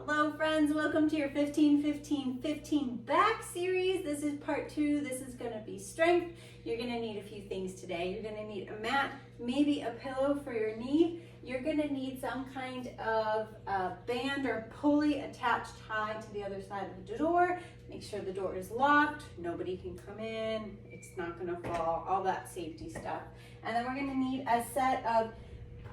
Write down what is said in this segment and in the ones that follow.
Hello friends, welcome to your 15-15-15 back series. This is part 2. This is going to be strength. You're going to need a few things today. You're going to need a mat, maybe a pillow for your knee. You're going to need some kind of band or pulley attached high to the other side of the door. Make sure the door is locked, nobody can come in, it's not going to fall, all that safety stuff. And then we're going to need a set of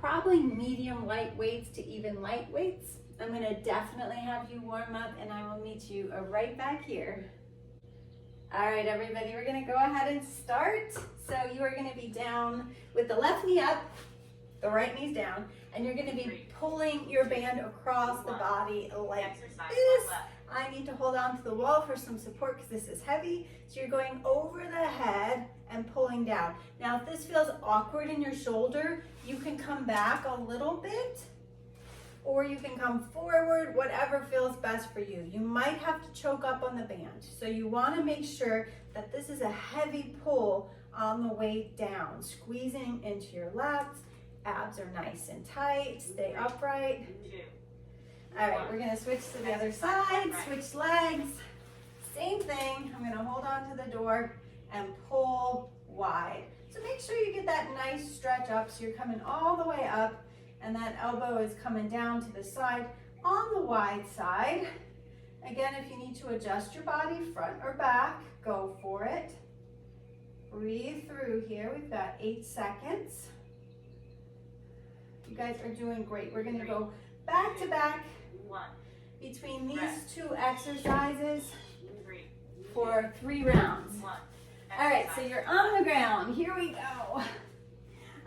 probably medium light weights to even light weights. I'm going to definitely have you warm up and I will meet you right back here. All right, everybody, we're going to go ahead and start. So you are going to be down with the left knee up, the right knee's down, and you're going to be pulling your band across the body like this. I need to hold on to the wall for some support because this is heavy. So you're going over the head and pulling down. Now, if this feels awkward in your shoulder, you can come back a little bit, or you can come forward, whatever feels best for you. You might have to choke up on the band. So you want to make sure that this is a heavy pull on the way down, squeezing into your lats. Abs are nice and tight, stay upright. All right, we're gonna switch to the other side, switch legs. Same thing, I'm gonna hold on to the door and pull wide. So make sure you get that nice stretch up so you're coming all the way up and that elbow is coming down to the side on the wide side. Again, if you need to adjust your body front or back, go for it. Breathe through here, we've got 8 seconds. You guys are doing great. We're gonna go back to back between these two exercises for 3 rounds. All right, so you're on the ground. Here we go.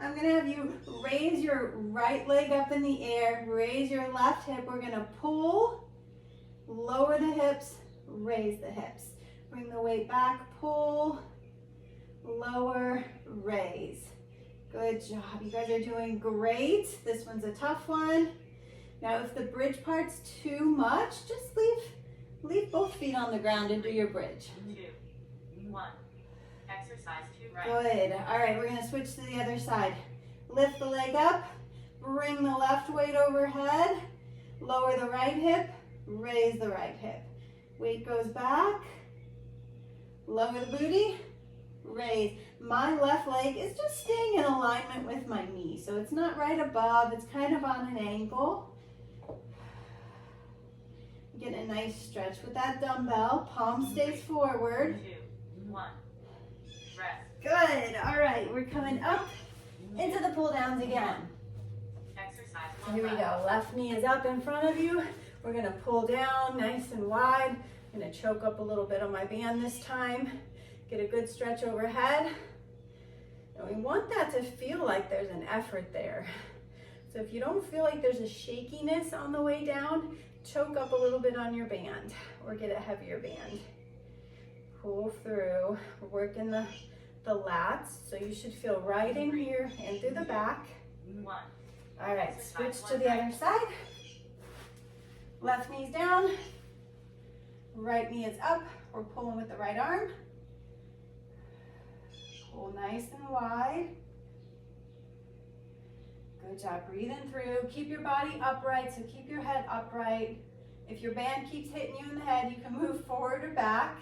I'm gonna have you raise your right leg up in the air, raise your left hip. We're gonna pull, lower the hips, raise the hips. Bring the weight back, pull, lower, raise. Good job, you guys are doing great. This one's a tough one. Now, if the bridge part's too much, just leave both feet on the ground and do your bridge. 2, 1. Exercise 2 right. Good. All right, we're gonna switch to the other side. Lift the leg up, bring the left weight overhead, lower the right hip, raise the right hip. Weight goes back, lower the booty, raise. My left leg is just staying in alignment with my knee, so it's not right above, it's kind of on an angle. Get a nice stretch with that dumbbell. Palm stays forward. 2, 1. Rest. Good. All right, we're coming up into the pull downs again. Exercise 1. Here we go. Left knee is up in front of you. We're going to pull down nice and wide. I'm going to choke up a little bit on my band this time. Get a good stretch overhead. And we want that to feel like there's an effort there. So if you don't feel like there's a shakiness on the way down, choke up a little bit on your band or get a heavier band. Pull through. We're working the lats, so you should feel right in here and through the back. 1. All right, switch to the other side. Left knee's down. Right knee is up. We're pulling with the right arm. Pull nice and wide. Good job, breathing through. Keep your body upright, so keep your head upright. If your band keeps hitting you in the head, you can move forward or back.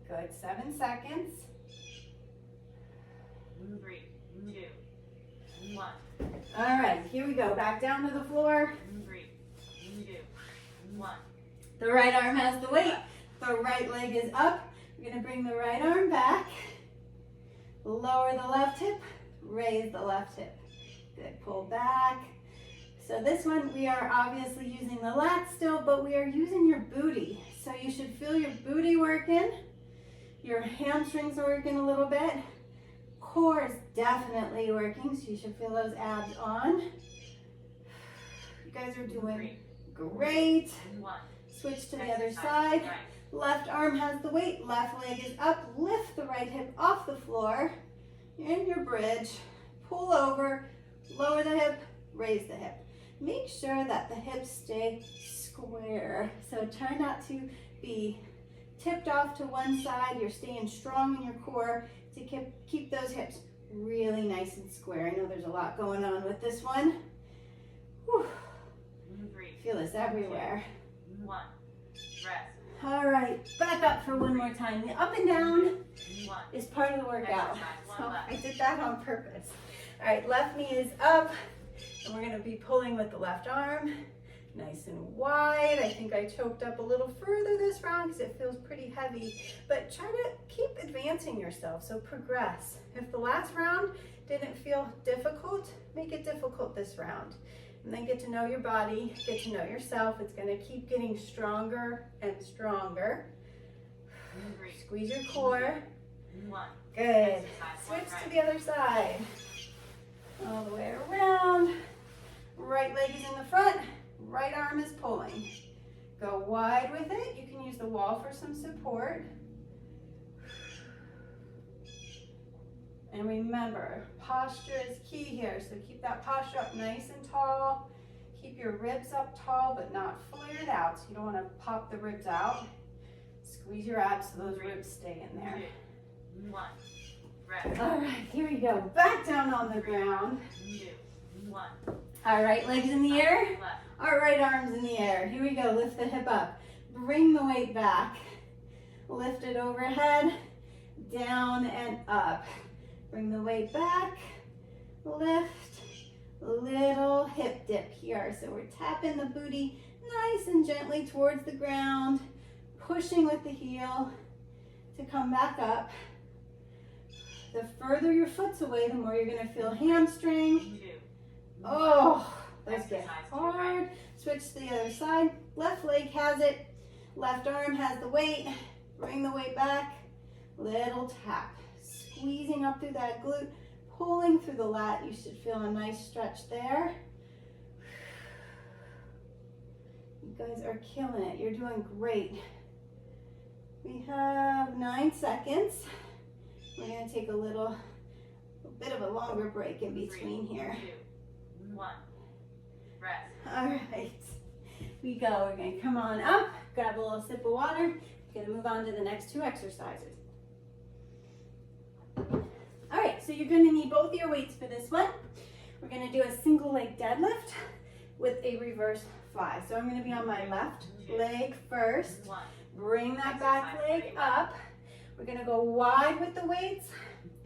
Good, 7 seconds. 3, 2, 1. All right, here we go. Back down to the floor. 3, 2, 1. The right arm has the weight. The right leg is up. We're gonna bring the right arm back. Lower the left hip, raise the left hip. Good, pull back. So this one, we are obviously using the lats still, but we are using your booty. So you should feel your booty working. Your hamstrings are working a little bit. Core is definitely working, so you should feel those abs on. You guys are doing great. 1. Switch to the other side. Left arm has the weight, left leg is up. Lift the right hip off the floor. In your bridge, pull over, lower the hip, raise the hip. Make sure that the hips stay square. So try not to be tipped off to one side. You're staying strong in your core to keep those hips really nice and square. I know there's a lot going on with this one. Whew. Feel this everywhere. 1. Rest. All right, back up for one more time. The up and down 1. is part of the workout. Exercise So one left. I did that on purpose. All right, left knee is up, and we're gonna be pulling with the left arm. Nice and wide. I think I choked up a little further this round because it feels pretty heavy, but try to keep advancing yourself, so progress. If the last round didn't feel difficult, make it difficult this round. And then get to know your body, get to know yourself. It's gonna keep getting stronger and stronger. 3. Squeeze your core. 1. Good. Exercise one Switch to right. the other side. All the way around. Right leg is in the front, right arm is pulling. Go wide with it. You can use the wall for some support. And remember, posture is key here. So keep that posture up nice and tall. Keep your ribs up tall, but not flared out. So you don't want to pop the ribs out. Squeeze your abs so those ribs stay in there. 2. 1. Rest. All right, here we go. Back down on the ground. 2. 1. All right, legs in the air. Left. Our right arm's in the air. Here we go. Lift the hip up. Bring the weight back. Lift it overhead, down and up. Bring the weight back. Lift. Little hip dip here. So we're tapping the booty nice and gently towards the ground, pushing with the heel to come back up. The further your foot's away, the more you're going to feel hamstring. 2. Oh, let's get Exercise two hard. right. Switch to the other side. Left leg has it. Left arm has the weight. Bring the weight back. Little tap. Squeezing up through that glute. Pulling through the lat. You should feel a nice stretch there. You guys are killing it. You're doing great. We have 9 seconds. We're going to take a bit of a longer break in between 3, here. 2. 1. Rest. All right, we go. We're gonna come on up, grab a little sip of water. We're gonna move on to the next 2 exercises. All right, so you're gonna need both your weights for this one. We're gonna do a single leg deadlift with a reverse fly. So I'm gonna be on my left leg first. 1. Bring that back leg up. We're gonna go wide with the weights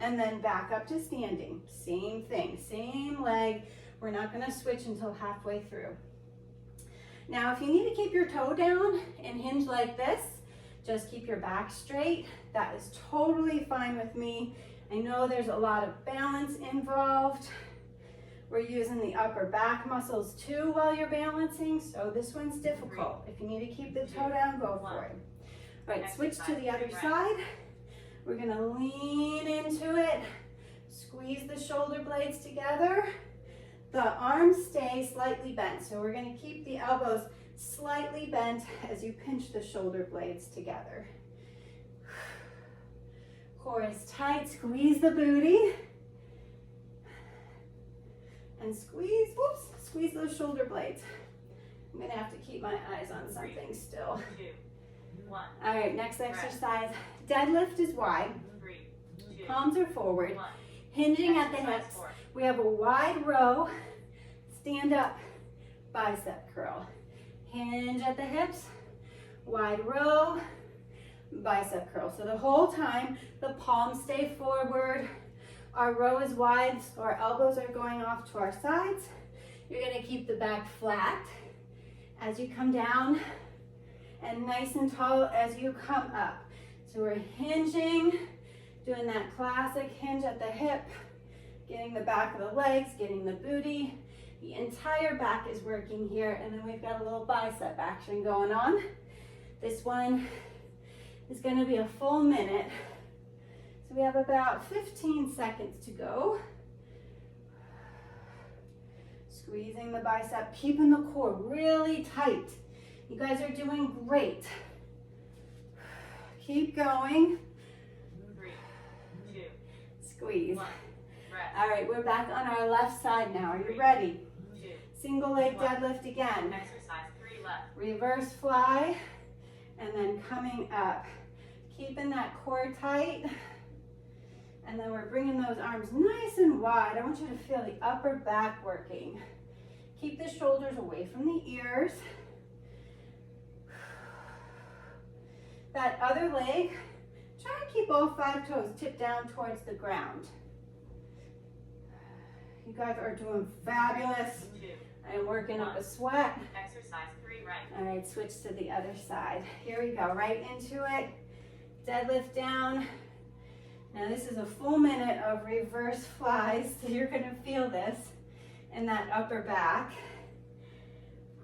and then back up to standing. Same thing, same leg. We're not gonna switch until halfway through. Now, if you need to keep your toe down and hinge like this, just keep your back straight. That is totally fine with me. I know there's a lot of balance involved. We're using the upper back muscles too while you're balancing, so this one's difficult. If you need to keep the toe down, go for it. All right, switch to the other side. We're gonna lean into it, squeeze the shoulder blades together. The arms stay slightly bent, so we're gonna keep the elbows slightly bent as you pinch the shoulder blades together. Core is tight, squeeze the booty. And squeeze those shoulder blades. I'm gonna have to keep my eyes on something still. 2. 1. All right, next exercise. Deadlift is wide, 3. 2. palms are forward, 1. hinging at the Exercise hips. 4. We have a wide row, stand up, bicep curl. Hinge at the hips, wide row, bicep curl. So the whole time, the palms stay forward, our row is wide, so our elbows are going off to our sides. You're gonna keep the back flat as you come down and nice and tall as you come up. So we're hinging, doing that classic hinge at the hip, getting the back of the legs, getting the booty. The entire back is working here, and then we've got a little bicep action going on. This one is going to be a full minute. So we have about 15 seconds to go. Squeezing the bicep, keeping the core really tight. You guys are doing great. Keep going. 3. 2. Squeeze. 1. Rest. All right, we're back on our left side now. Are you ready? 2. Single leg deadlift again. Exercise 3 left. Reverse fly, and then coming up. Keeping that core tight. And then we're bringing those arms nice and wide. I want you to feel the upper back working. Keep the shoulders away from the ears. That other leg, try and keep all 5 toes tipped down towards the ground. You guys are doing fabulous. 2, I am working up a sweat. exercise 3 right, All right, switch to the other side. Here we go, right into it. Deadlift down. Now this is a full minute of reverse flies, so you're gonna feel this in that upper back.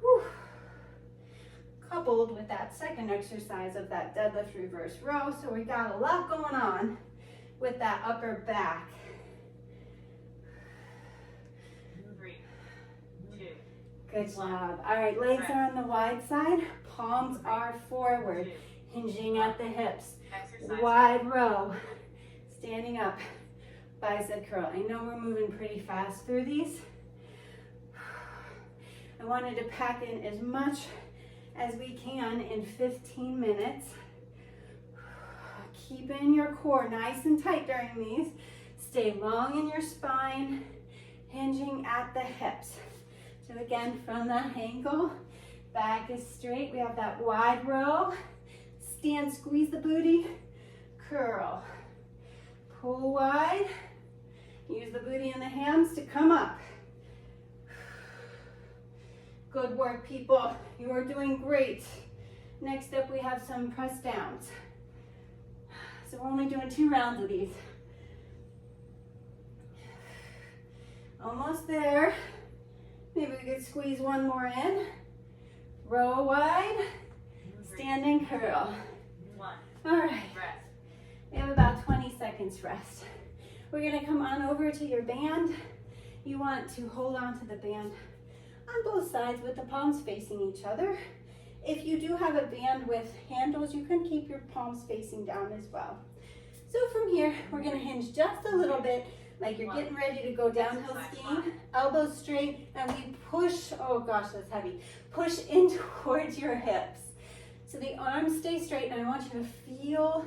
Whew. Coupled with that second exercise of that deadlift reverse row, so we got a lot going on with that upper back. 3, 2, Good job. All right, legs are on the wide side, palms are forward, 2, hinging at the hips. exercise Wide row, standing up, bicep curl. I know we're moving pretty fast through these. I wanted to pack in as much as we can in 15 minutes. Keeping your core nice and tight during these. Stay long in your spine, hinging at the hips. So again, from that ankle, back is straight. We have that wide row. Stand, squeeze the booty, curl. Pull wide. Use the booty and the hams to come up. Good work, people. You are doing great. Next up, we have some press downs. So we're only doing 2 rounds of these. Almost there. Maybe we could squeeze one more in. Row wide, standing curl. 1, All right, rest, we have about 20 seconds rest. We're gonna come on over to your band. You want to hold on to the band on both sides with the palms facing each other. If you do have a band with handles, you can keep your palms facing down as well. So from here, we're gonna hinge just a little bit, like you're getting ready to go downhill skiing. Elbows straight, and we push, oh gosh, that's heavy. Push in towards your hips. So the arms stay straight, and I want you to feel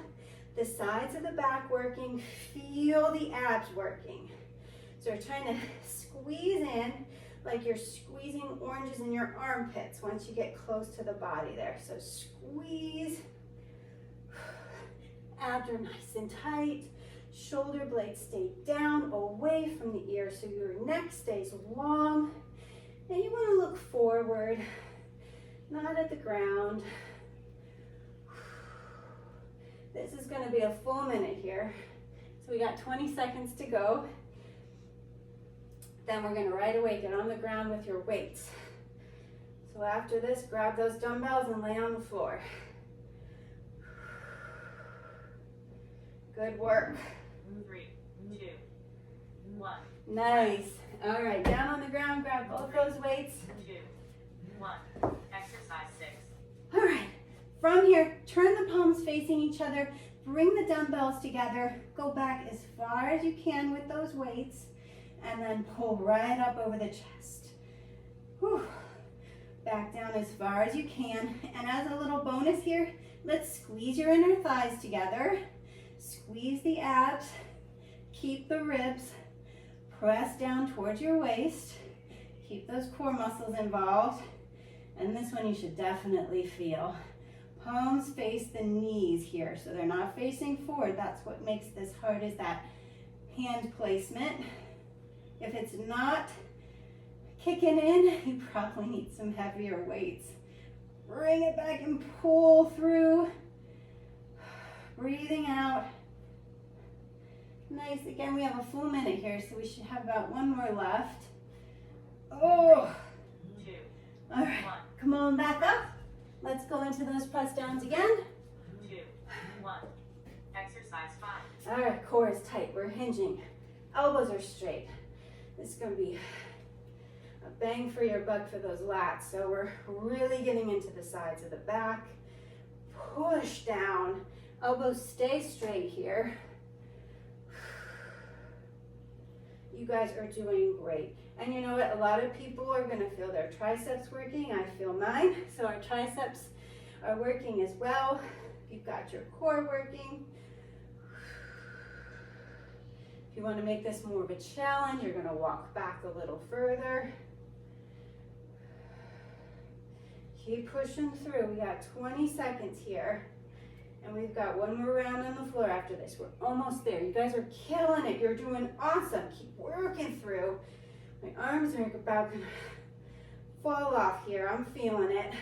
the sides of the back working, feel the abs working. So we're trying to squeeze in like you're squeezing oranges in your armpits once you get close to the body there. So squeeze, abs are nice and tight, shoulder blades stay down away from the ear so your neck stays long. And you want to look forward, not at the ground. This is going to be a full minute here. So we got 20 seconds to go. Then we're going to right away get on the ground with your weights. So after this, grab those dumbbells and lay on the floor. Good work. 3, 2, 1, Nice. All right, down on the ground, grab both those weights. 2, 1, exercise 6, All right, from here, turn the palms facing each other, bring the dumbbells together, go back as far as you can with those weights, and then pull right up over the chest. Whew. Back down as far as you can. And as a little bonus here, let's squeeze your inner thighs together. Squeeze the abs, keep the ribs, press down towards your waist. Keep those core muscles involved. And this one you should definitely feel. Palms face the knees here, so they're not facing forward. That's what makes this hard, is that hand placement. If it's not kicking in, you probably need some heavier weights. Bring it back and pull through. Breathing out. Nice. Again, we have a full minute here, so we should have about one more left. Oh. 2, All right. 1, Come on back up. Let's go into those press downs again. 2, 1, exercise 5, All right, core is tight. We're hinging. Elbows are straight. This is going to be a bang for your buck for those lats. So we're really getting into the sides of the back. Push down. Elbows stay straight here. You guys are doing great. And you know what? A lot of people are going to feel their triceps working. I feel mine. So our triceps are working as well. You've got your core working. If you want to make this more of a challenge, you're going to walk back a little further. Keep pushing through. We got 20 seconds here. And we've got one more round on the floor after this. We're almost there. You guys are killing it. You're doing awesome. Keep working through. My arms are about to fall off here. I'm feeling it.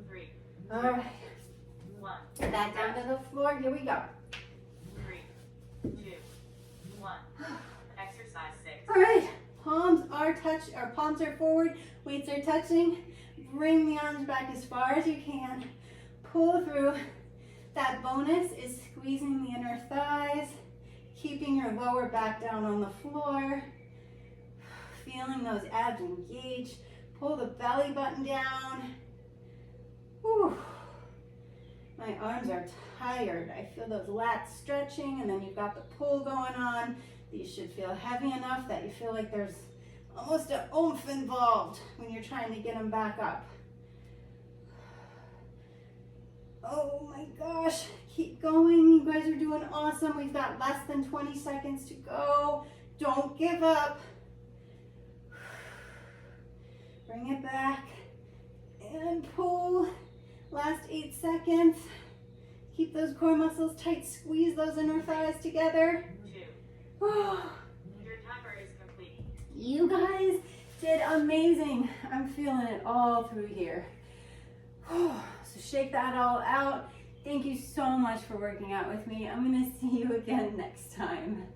3, All right. 1. Get that down to the floor. Here we go. 3, 2, 1. Exercise 6. All right. Palms are forward. Weights are touching. Bring the arms back as far as you can. Pull through. That bonus is squeezing the inner thighs, keeping your lower back down on the floor, feeling those abs engage. Pull the belly button down. Whew. My arms are tired. I feel those lats stretching, and then you've got the pull going on. These should feel heavy enough that you feel like there's almost an oomph involved when you're trying to get them back up. Oh my gosh, keep going. You guys are doing awesome. We've got less than 20 seconds to go. Don't give up. Bring it back and pull. Last 8 seconds. Keep those core muscles tight. Squeeze those inner thighs together. 2. Your timer is complete. You guys did amazing. I'm feeling it all through here. So shake that all out. Thank you so much for working out with me. I'm going to see you again next time.